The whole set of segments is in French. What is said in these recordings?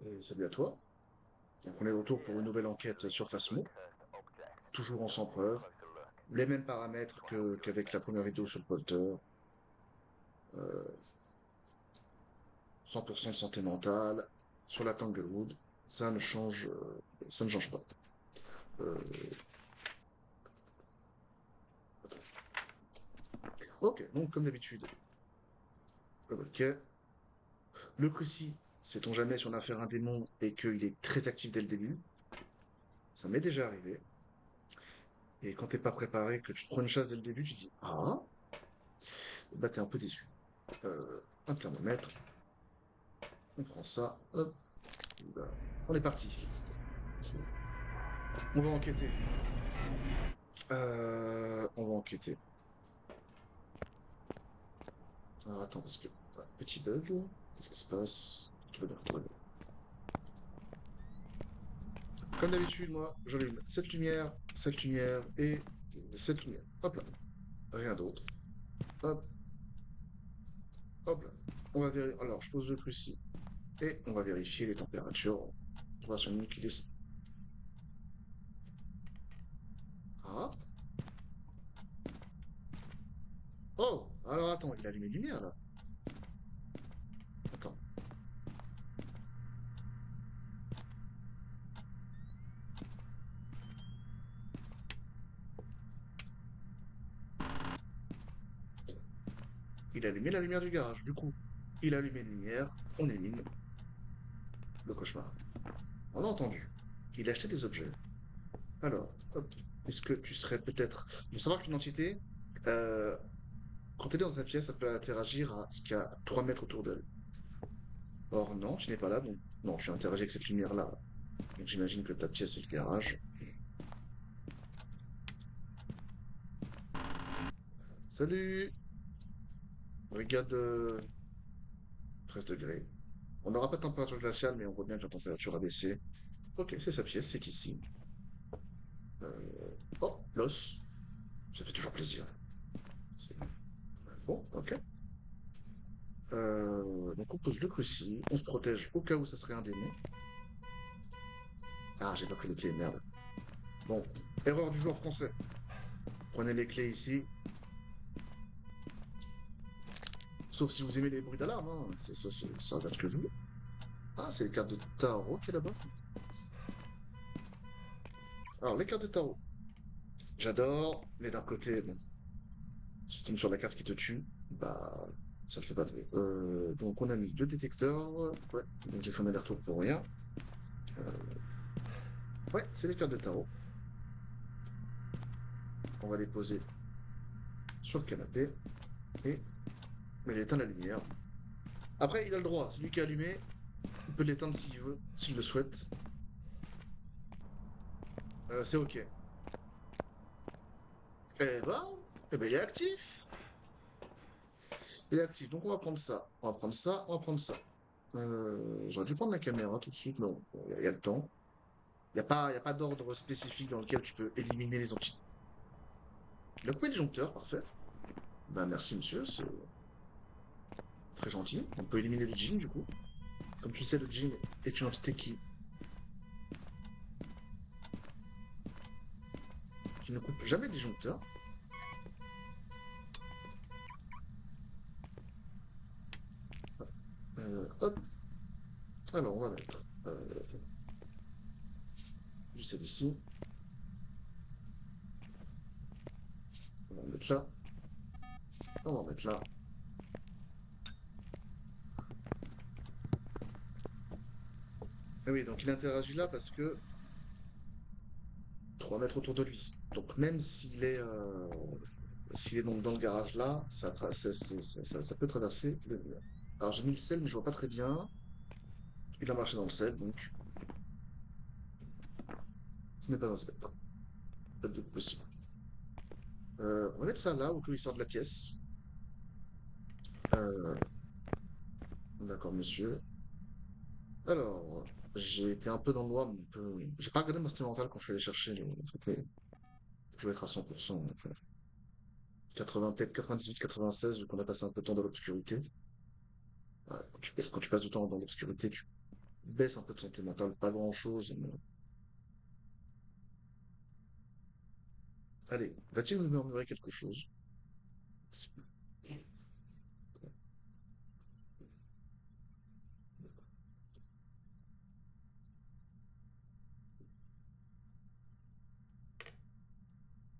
Et salut à toi. Donc on est de retour pour une nouvelle enquête sur Phasmo, toujours en sans preuve, les mêmes paramètres qu'avec la première vidéo sur le polter, euh, 100% de santé mentale, sur la Tanglewood, ça ne change pas. Euh, ok, donc comme d'habitude, ok, le cruci, sait-on jamais si on a affaire à un démon et qu'il est très actif dès le début, ça m'est déjà arrivé, et quand t'es pas préparé, que tu te prends une chasse dès le début, tu dis, ah, bah t'es un peu déçu. Un thermomètre, on prend ça, hop, là, on est parti. On va enquêter. On va enquêter. Alors attends, parce que... ouais, petit bug. Qu'est-ce qui se passe? Tout va bien, tout va bien. Comme d'habitude, moi, j'allume cette lumière et cette lumière. Hop là. Rien d'autre. Hop, hop là. On va vérifier. Alors, je pose le cruci et on va vérifier les températures. On va sur une qui descend. Ah. Oh! Alors attends, il a allumé les lumières là. Attends. Il a allumé la lumière du garage. Du coup, il a allumé une lumière. On élimine le cauchemar. On a entendu qu'il achetait des objets. Alors, hop, est-ce que tu serais peut-être... Il faut savoir qu'une entité, euh, quand elle est dans sa pièce, ça peut interagir à ce qu'il y a 3 mètres autour d'elle. Or, non, tu n'es pas là, donc non, tu interagis avec cette lumière-là. Donc j'imagine que ta pièce est le garage. Salut! Brigade 13 degrés. On n'aura pas de température glaciale, mais on voit bien que la température a baissé. Ok, c'est sa pièce, c'est ici. Oh, l'os. Ça fait toujours plaisir. C'est- Bon, ok. Donc on pose le cruci, on se protège au cas où ça serait un démon. Ah, j'ai pas pris les clés, merde. Bon, erreur du joueur français. Prenez les clés ici. Sauf si vous aimez les bruits d'alarme, hein. Ça regarde que vous. Ah, c'est les cartes de tarot qui est là-bas. Alors, les cartes de tarot. J'adore, mais d'un côté, bon, si tu tombes sur la carte qui te tue, bah, ça le fait pas trop. Donc, on a mis le détecteur. Ouais, donc j'ai fait un aller-retour pour rien. Ouais, c'est les cartes de tarot. On va les poser sur le canapé. Et, mais il éteint la lumière. Après, il a le droit. C'est lui qui a allumé. Il peut l'éteindre s'il veut, s'il le souhaite. C'est ok. Eh ben, eh ben, il est actif. Il est actif. Donc on va prendre ça. On va prendre ça. On va prendre ça. J'aurais dû prendre la caméra tout de suite, mais bon, il y a le temps. Y a pas d'ordre spécifique dans lequel tu peux éliminer les entités. Il a coupé le disjoncteur, parfait. Ben merci monsieur, c'est très gentil. On peut éliminer le djinn du coup. Comme tu le sais, le djinn est une entité qui ne coupe jamais le disjoncteur. Hop. Alors on va mettre du sel ici. On va en mettre là. On va en mettre là. Ah oui, donc il interagit là parce que 3 mètres autour de lui. Donc même s'il est donc dans le garage là, ça peut traverser le mur. Alors j'ai mis le sel, mais je vois pas très bien. Il a marché dans le sel, donc ce n'est pas un spectre. Pas de doute possible. On va mettre ça là, au cas où il sort de la pièce. Euh, d'accord, monsieur. Alors, j'ai été un peu dans le noir, mais un peu... J'ai pas regardé mon système mental quand je suis allé chercher les trucs, mais je vais être à 100%. Donc, 80, peut-être 98, 96, vu qu'on a passé un peu de temps dans l'obscurité. Ouais, quand tu passes du temps dans l'obscurité, tu baisse un peu de santé mentale, pas grand-chose. Allez, va-t-il me murmurer quelque chose?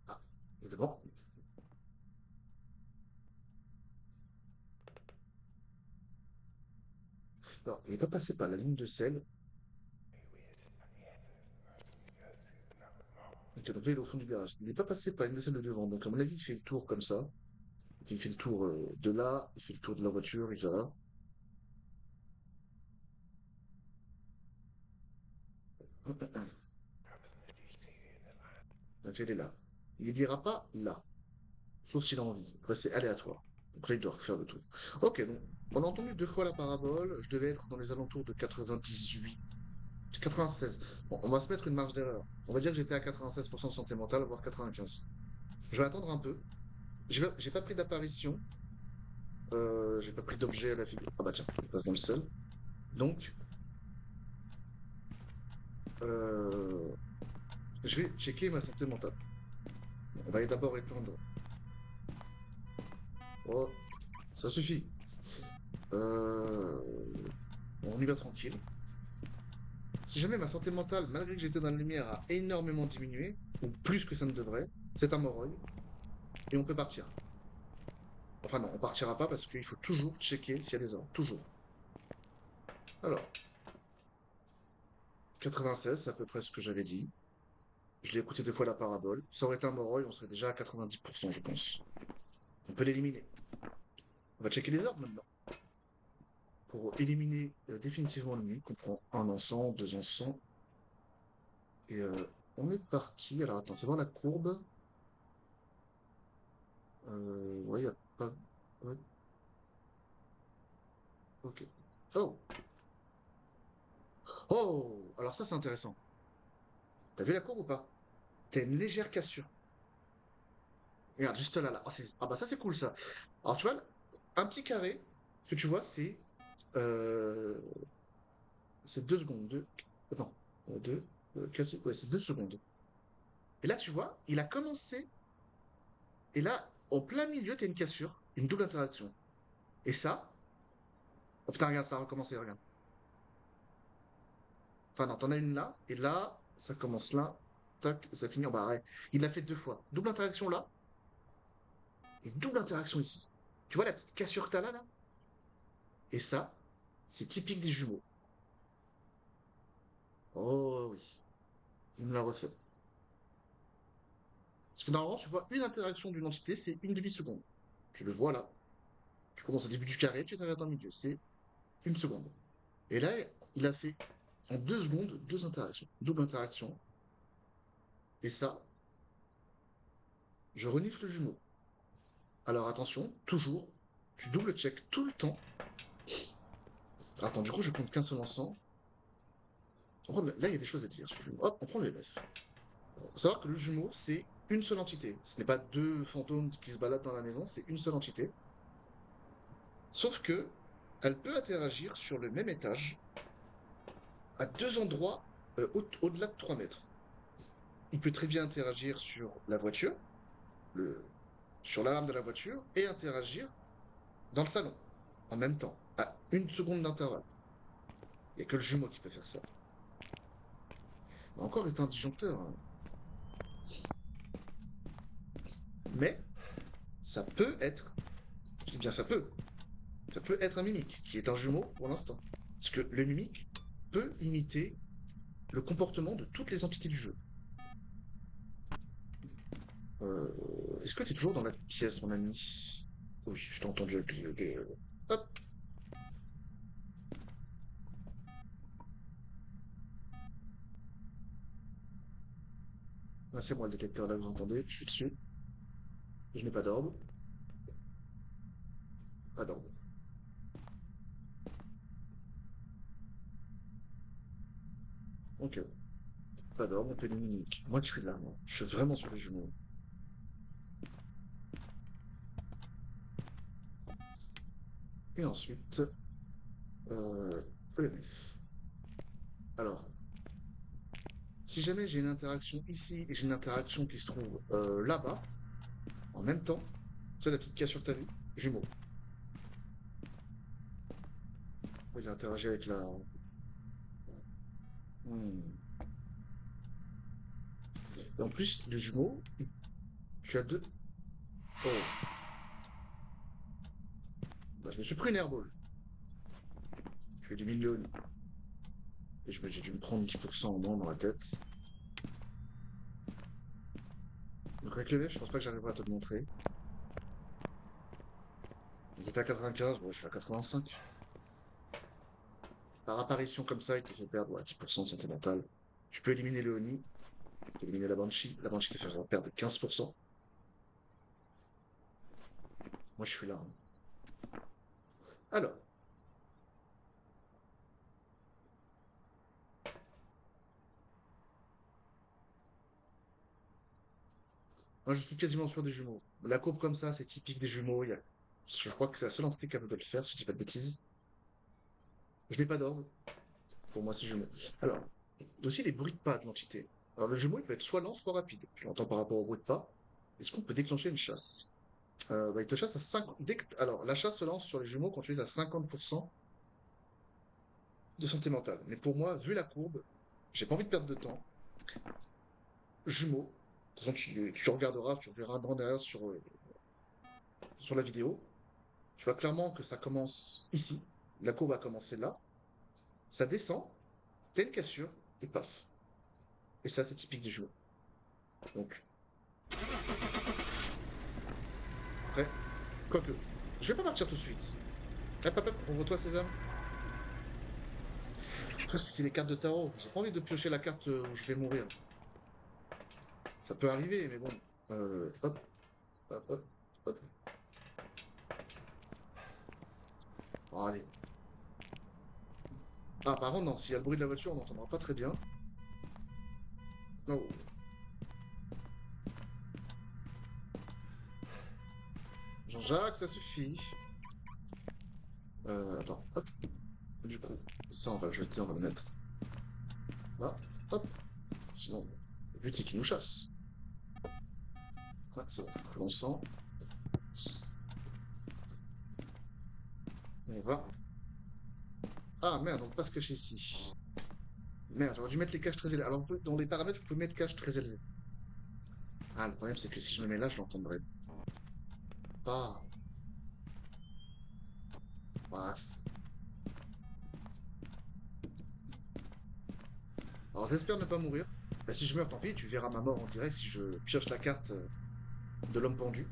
Ah, évidemment. Alors, il n'est pas passé par la ligne de sel. Ok, donc là, il est au fond du garage. Il n'est pas passé par la ligne de sel de devant. Donc, à mon avis, il fait le tour comme ça. Il fait le tour de là, il fait le tour de la voiture, il va là. Donc, il est là. Il n'ira pas là. Sauf s'il a envie. Après, c'est aléatoire. Donc là, il doit refaire le tour. Ok, donc on a entendu deux fois la parabole. Je devais être dans les alentours de 98, 96. Bon, on va se mettre une marge d'erreur. On va dire que j'étais à 96% de santé mentale, voire 95. Je vais attendre un peu. J'ai pas pris d'apparition. J'ai pas pris d'objet à la figure. Ah bah tiens, il passe dans le sel. Donc, euh, je vais checker ma santé mentale. Bon, on va d'abord éteindre. Oh, ça suffit. Euh, on y va tranquille. Si jamais ma santé mentale, malgré que j'étais dans la lumière, a énormément diminué, ou plus que ça ne devrait, c'est un moroï, et on peut partir. Enfin non, on partira pas parce qu'il faut toujours checker s'il y a des ordres. Toujours. Alors, 96, c'est à peu près ce que j'avais dit. Je l'ai écouté deux fois la parabole. Ça aurait été un moroï, on serait déjà à 90%, je pense. On peut l'éliminer. On va checker les ordres maintenant. Pour éliminer définitivement l'ennemi, on prend un encens, deux encens, et on est parti. Alors attends, c'est voir la courbe. Ouais, y a pas. Ouais, ok. Oh! Oh! Alors ça, c'est intéressant. T'as vu la courbe ou pas? T'as une légère cassure. Regarde, juste là, là. Ah bah ça, c'est cool, ça. Alors, tu vois, un petit carré que tu vois, euh, c'est 2 secondes. Attends, ouais, c'est 2 secondes. Et là, tu vois, il a commencé, et là, en plein milieu, t'as une cassure, une double interaction. Et ça, oh putain, regarde, ça a recommencé, regarde. Enfin, non, t'en as une là, et là, ça commence là, tac, et ça finit en bas. Ouais. Il l'a fait deux fois. Double interaction là, et double interaction ici. Tu vois la petite cassure que t'as là, là? Et ça, c'est typique des jumeaux. Oh oui, il me l'a refait. Parce que normalement, tu vois, une interaction d'une entité, c'est une demi-seconde. Tu le vois là. Tu commences au début du carré, tu t'arrêtes en milieu. C'est une seconde. Et là, il a fait en 2 secondes deux interactions. Double interaction. Et ça, je renifle le jumeau. Alors attention, toujours, tu double check tout le temps. Attends, du coup, je compte qu'un seul ensemble. Là, il y a des choses à dire sur le jumeau. Hop, on prend le MF. Il faut savoir que le jumeau, c'est une seule entité. Ce n'est pas deux fantômes qui se baladent dans la maison, c'est une seule entité. Sauf que elle peut interagir sur le même étage à deux endroits au-delà de 3 mètres. Il peut très bien interagir sur la voiture, le, sur l'alarme de la voiture, et interagir dans le salon, en même temps, à une seconde d'intervalle. Il n'y a que le jumeau qui peut faire ça. Encore est un disjoncteur, hein. Mais ça peut être, je dis bien ça peut être un mimique, qui est un jumeau pour l'instant. Parce que le mimique peut imiter le comportement de toutes les entités du jeu. Est-ce que tu es toujours dans la pièce, mon ami? Oui, je t'ai entendu avec Hop, ah, c'est moi le détecteur là, vous entendez? Je suis dessus. Je n'ai pas d'orbe. Pas d'orbe. Ok, pas d'orbe, on peut les mimiques. Moi, je suis là, moi. Je suis vraiment sur les jumeaux. Et ensuite, EMF. Si jamais j'ai une interaction ici et j'ai une interaction qui se trouve là-bas, en même temps, tu sais la petite cassure que t'as vue? Jumeau. Il a interagi avec la... Hmm. Et en plus, le jumeau, tu as deux... Oh, bah, je me suis pris une airball. Je fais du million. Et j'ai dû me prendre 10% en moins dans la tête. Donc avec le VF, je pense pas que j'arriverai à te le montrer. Il était à 95, bon, je suis à 85. Par apparition comme ça, il te fait perdre ouais, 10% de santé mentale. Tu peux éliminer le Oni, tu peux éliminer la Banshee. La Banshee te fait perdre 15%. Moi, je suis là, hein. Alors, moi, je suis quasiment sûr des jumeaux. La courbe comme ça, c'est typique des jumeaux. Je crois que c'est la seule entité capable de le faire, si je dis pas de bêtises. Je n'ai pas d'ordre. Pour moi, c'est jumeau. Alors, aussi les bruits de pas de l'entité. Alors, le jumeau, il peut être soit lent, soit rapide. Tu l'entends par rapport au bruit de pas. Est-ce qu'on peut déclencher une chasse? Bah, il te chasse à 50. Alors, la chasse se lance sur les jumeaux quand tu es à 50% de santé mentale. Mais pour moi, vu la courbe, j'ai pas envie de perdre de temps. Jumeaux. De toute façon, tu regarderas, tu verras un brin derrière sur la vidéo. Tu vois clairement que ça commence ici. La courbe a commencé là. Ça descend, t'as une cassure, et paf. Et ça, c'est typique des jumeaux. Donc, après, quoique, je vais pas partir tout de suite. Hop, hop, hop, ouvre-toi, Sésame. Ça, c'est les cartes de tarot. J'ai pas envie de piocher la carte où je vais mourir. Ça peut arriver, mais bon. Hop, hop, hop, hop. Bon, allez. Ah, par contre, non, s'il y a le bruit de la voiture, on n'entendra pas très bien. Oh. Jean-Jacques, ça suffit. Attends, hop. Du coup, ça, on va le jeter, on va le mettre là. Hop. Sinon, le but, c'est qu'il nous chasse. Ouais, c'est bon, je l'encens. On va. Ah, merde, on peut pas se cacher ici. Merde, j'aurais dû mettre les caches très élevées. Alors, dans les paramètres, vous pouvez mettre caches très élevées. Ah, le problème, c'est que si je me mets là, je l'entendrai pas. Bref. Alors, j'espère ne pas mourir. Bah, si je meurs, tant pis, tu verras ma mort en direct si je pioche la carte de l'homme pendu.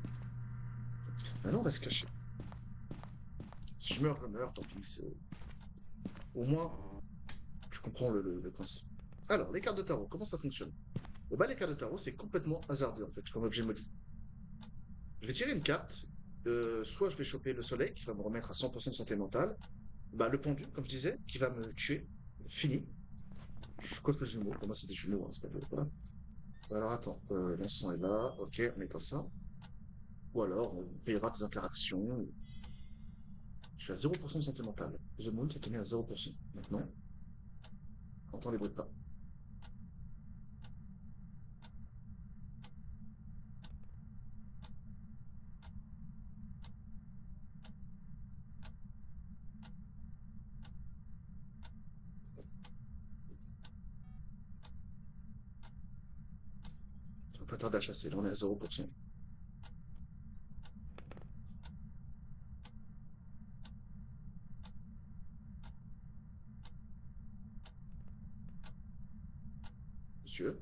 Maintenant, on va se cacher. Si je meurs, je meurs, tant pis. Au moins, tu comprends le principe. Alors, les cartes de tarot, comment ça fonctionne? Bah, les cartes de tarot, c'est complètement hasardeux, en fait, comme objet maudit. Je vais tirer une carte. Soit je vais choper le soleil, qui va me remettre à 100% de santé mentale. Bah, le pendu, comme je disais, qui va me tuer. Fini. Je coche le jumeau. Pour moi, c'est des jumeaux, hein, c'est pas voilà. Alors, attends. L'encens est là. Ok, on éteint ça. Ou alors, on payera des interactions. Je suis à 0% de santé mentale. The Moon s'est tenu à 0%. Maintenant, on entend les bruits de pas. Ça va pas tarder à chasser. Là, on est à 0%. Monsieur.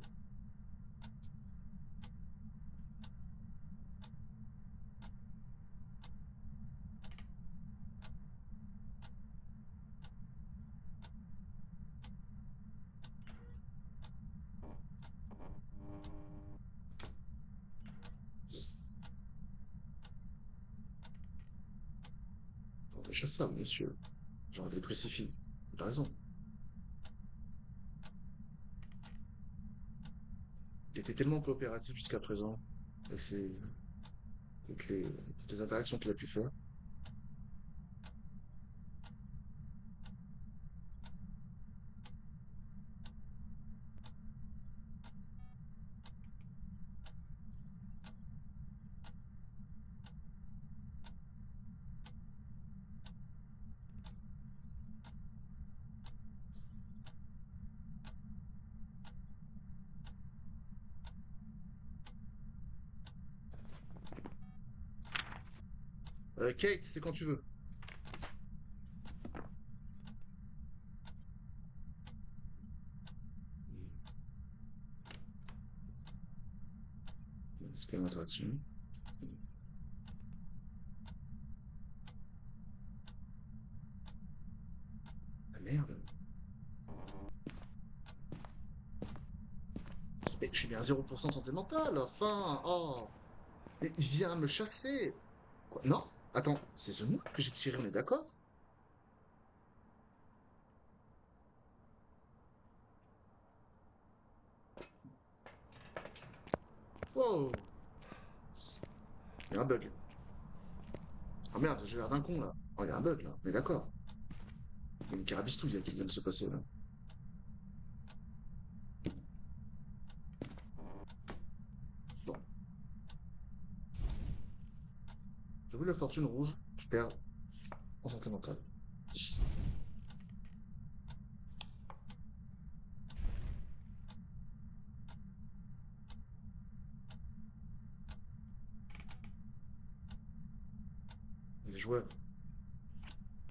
On va chasser ça, monsieur. J'aurais des crucifix. T'as raison. Il était tellement coopératif jusqu'à présent. Avec toutes les interactions qu'il a pu faire. Kate, c'est quand tu veux. C'est quelle interaction? Ah merde. Mais je suis bien à 0% de santé mentale, enfin, oh. Mais viens me chasser. Quoi? Non? Attends, c'est The Moon que j'ai tiré, on est d'accord? Wow, il y a un bug. Oh merde, j'ai l'air d'un con là. Oh, il y a un bug là, on est d'accord. Il y a une carabistouille qui vient de se passer là. Bon, j'ai vu la fortune rouge, je perds en santé mentale. Les joueurs,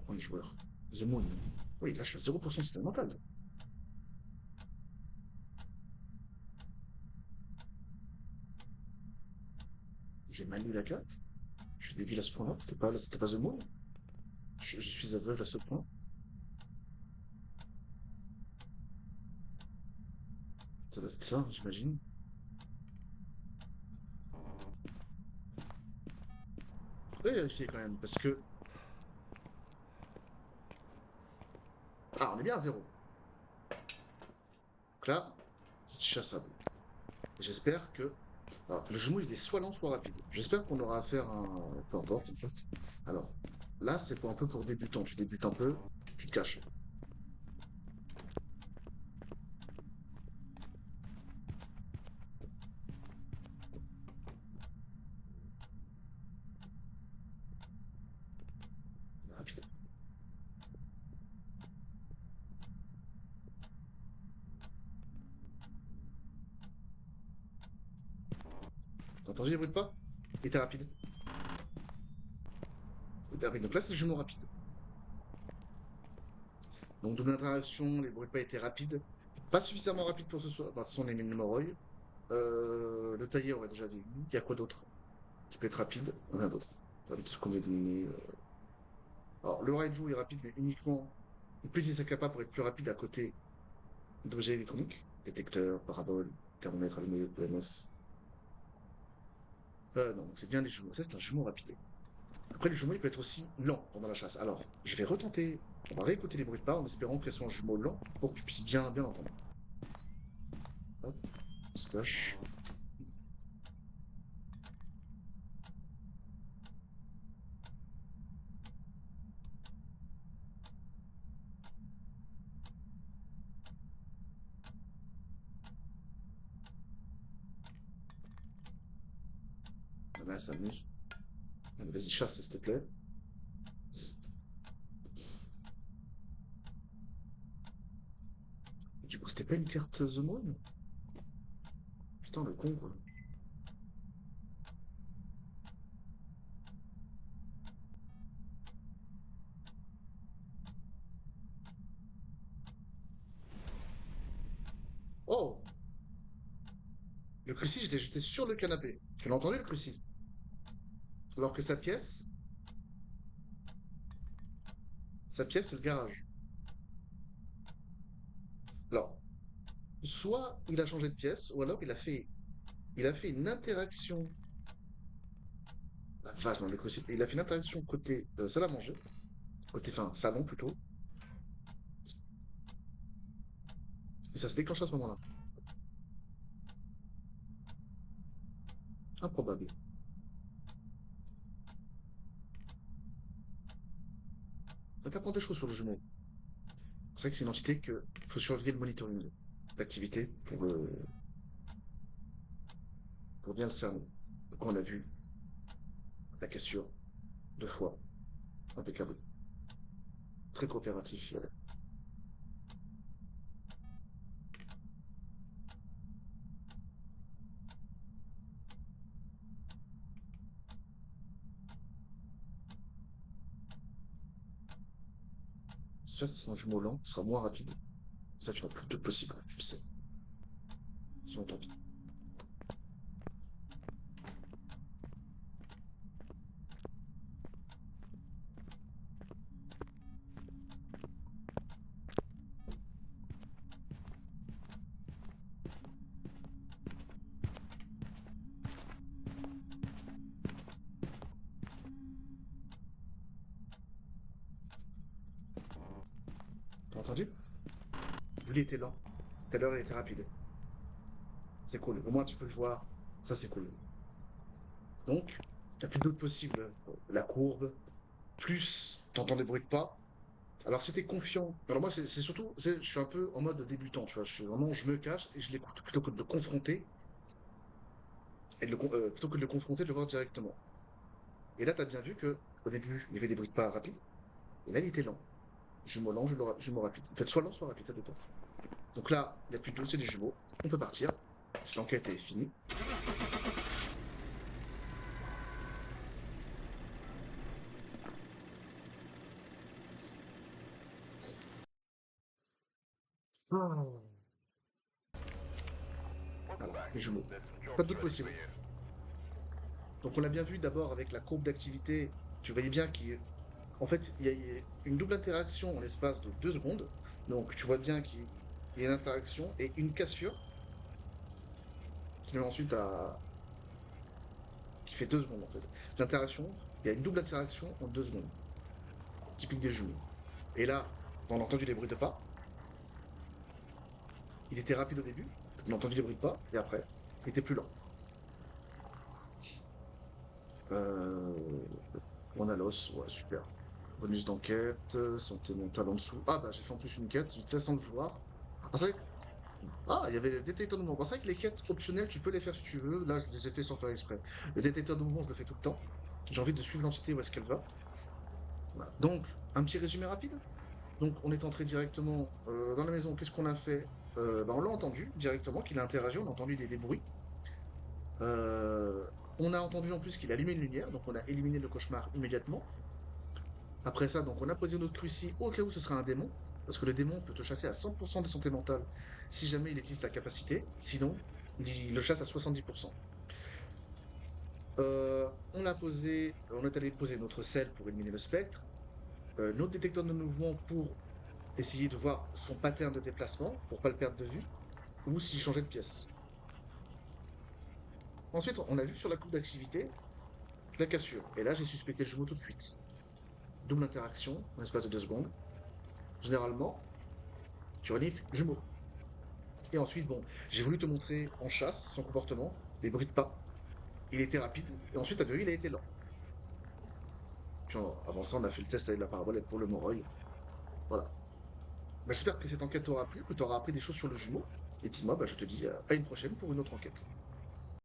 oh, les joueurs. The Moon. Oui, là je suis à 0% de santé mentale. J'ai mal lu la carte. Je suis débile à ce point-là. C'était pas The Moon. Je suis aveugle à ce point. Ça doit être ça, j'imagine. Faudrait vérifier quand même, parce que. Ah, on est bien à 0. Donc là, je suis chassable. J'espère que. Alors, le jumeau, il est soit lent, soit rapide. J'espère qu'on aura affaire à un. Peu importe, en fait. Alors, là, c'est pour un peu pour débutant. Tu débutes un peu, tu te caches. Rapide. T'as entendu les bruits de pas? Il était rapide. Il était rapide. Donc là, c'est le jumeau rapide. Donc, double interaction, les bruits de pas étaient rapides. Pas suffisamment rapide pour ce soir. Enfin, ce sont les Moroy. Le taillé aurait déjà dit. Il y a quoi d'autre qui peut être rapide? Rien d'autre. Enfin, tout ce qu'on a éliminé. Alors, le Raiju est rapide, mais uniquement. Plus il s'accapare pour être plus rapide à côté d'objets électroniques. Détecteur, parabole, thermomètre, allumé, EMF. Non, c'est bien les jumeaux. Ça, c'est un jumeau rapide. Après, le jumeau, il peut être aussi lent pendant la chasse. Alors, je vais retenter. On va réécouter les bruits de pas en espérant qu'elles soient un jumeau lent pour que tu puisses bien l'entendre. Hop, splash. Ah ben, ça amuse. Allez, vas-y, chasse, s'il te plaît. Du coup, c'était pas une carte The Moon? Putain, le con, quoi. Oh! Le cruci, j'étais jeté sur le canapé. Tu l'as entendu, le cruci? Alors que sa pièce, c'est le garage. Alors, soit il a changé de pièce, ou alors il a fait une interaction. La vache, non, le cruci. Il a fait une interaction côté salle à manger, côté, enfin, salon plutôt, et ça se déclenche à ce moment-là. Improbable. On t'apprend des choses sur le jumeau. C'est vrai que c'est une entité que faut surveiller le monitoring d'activité pour bien le cerner. Donc on a vu la cassure 2 fois. Impeccable. Très coopératif. J'espère que ce sera un jumeau lent, ce sera moins rapide. Ça, tu n'as plus de possible, tu le sais. Sinon, tant pis. T'as entendu? Lui, il était lent. Tout à l'heure, il était rapide. C'est cool. Au moins, tu peux le voir. Ça, c'est cool. Donc, t'as plus d'autres possibles. La courbe, plus t'entends des bruits de pas. Alors, si t'es confiant. Alors, moi, c'est surtout. Je suis un peu en mode débutant, tu vois. Je suis vraiment, je me cache et je l'écoute plutôt que de le confronter. Plutôt que de le confronter, de le voir directement. Et là, t'as bien vu que au début, il y avait des bruits de pas rapides. Et là, il était lent. Jumeau lent, jumeau rapide. Il peut être soit lent, soit rapide, ça dépend. Donc là, il n'y a plus de c'est des jumeaux. On peut partir. Cette enquête est finie. Ah. Voilà, les jumeaux. Pas de doute possible. Donc on l'a bien vu d'abord avec la courbe d'activité. Tu voyais bien qu'en fait, il y a une double interaction en l'espace de 2 secondes. Donc tu vois bien qu'il y a une interaction et une cassure qui met ensuite à... qui fait 2 secondes en fait. L'interaction, il y a une double interaction en 2 secondes, typique des jumeaux. Et là, on a entendu les bruits de pas. Il était rapide au début, on a entendu les bruits de pas, et après, il était plus lent. Euh, on a l'os, ouais, super. Bonus d'enquête, santé mentale en dessous. Ah bah j'ai fait en plus une quête, vite fait sans le vouloir. Ah, c'est vrai que... Ah, il y avait le détecteur de mouvement. Bon, c'est vrai que les quêtes optionnelles, tu peux les faire si tu veux. Là, je les ai fait sans faire exprès. Le détecteur de mouvement, je le fais tout le temps. J'ai envie de suivre l'entité où est-ce qu'elle va. Voilà. Donc, un petit résumé rapide. Donc, on est entré directement dans la maison. Qu'est-ce qu'on a fait? Bah, on l'a entendu directement, qu'il a interagi. On a entendu des bruits. Euh, on a entendu en plus qu'il allumait une lumière. Donc, on a éliminé le cauchemar immédiatement. Après ça, donc, on a posé notre cruci au cas où ce sera un démon. Parce que le démon peut te chasser à 100% de santé mentale si jamais il utilise sa capacité. Sinon, il le chasse à 70%. On est allé poser notre sel pour éliminer le spectre. Notre détecteur de mouvement pour essayer de voir son pattern de déplacement, pour pas le perdre de vue, ou s'il changeait de pièce. Ensuite, on a vu sur la coupe d'activité la cassure. Et là, j'ai suspecté le jumeau tout de suite. Double interaction, en l'espace de 2 secondes. Généralement, tu renifles jumeau. Et ensuite, bon, j'ai voulu te montrer en chasse son comportement, les bruits de pas. Il était rapide, et ensuite, t'as vu, il a été lent. Puis avant ça, on a fait le test avec la parabole pour le Moroi. Voilà. Bah, j'espère que cette enquête t'aura plu, que tu auras appris des choses sur le jumeau. Et puis moi, bah, je te dis à une prochaine pour une autre enquête.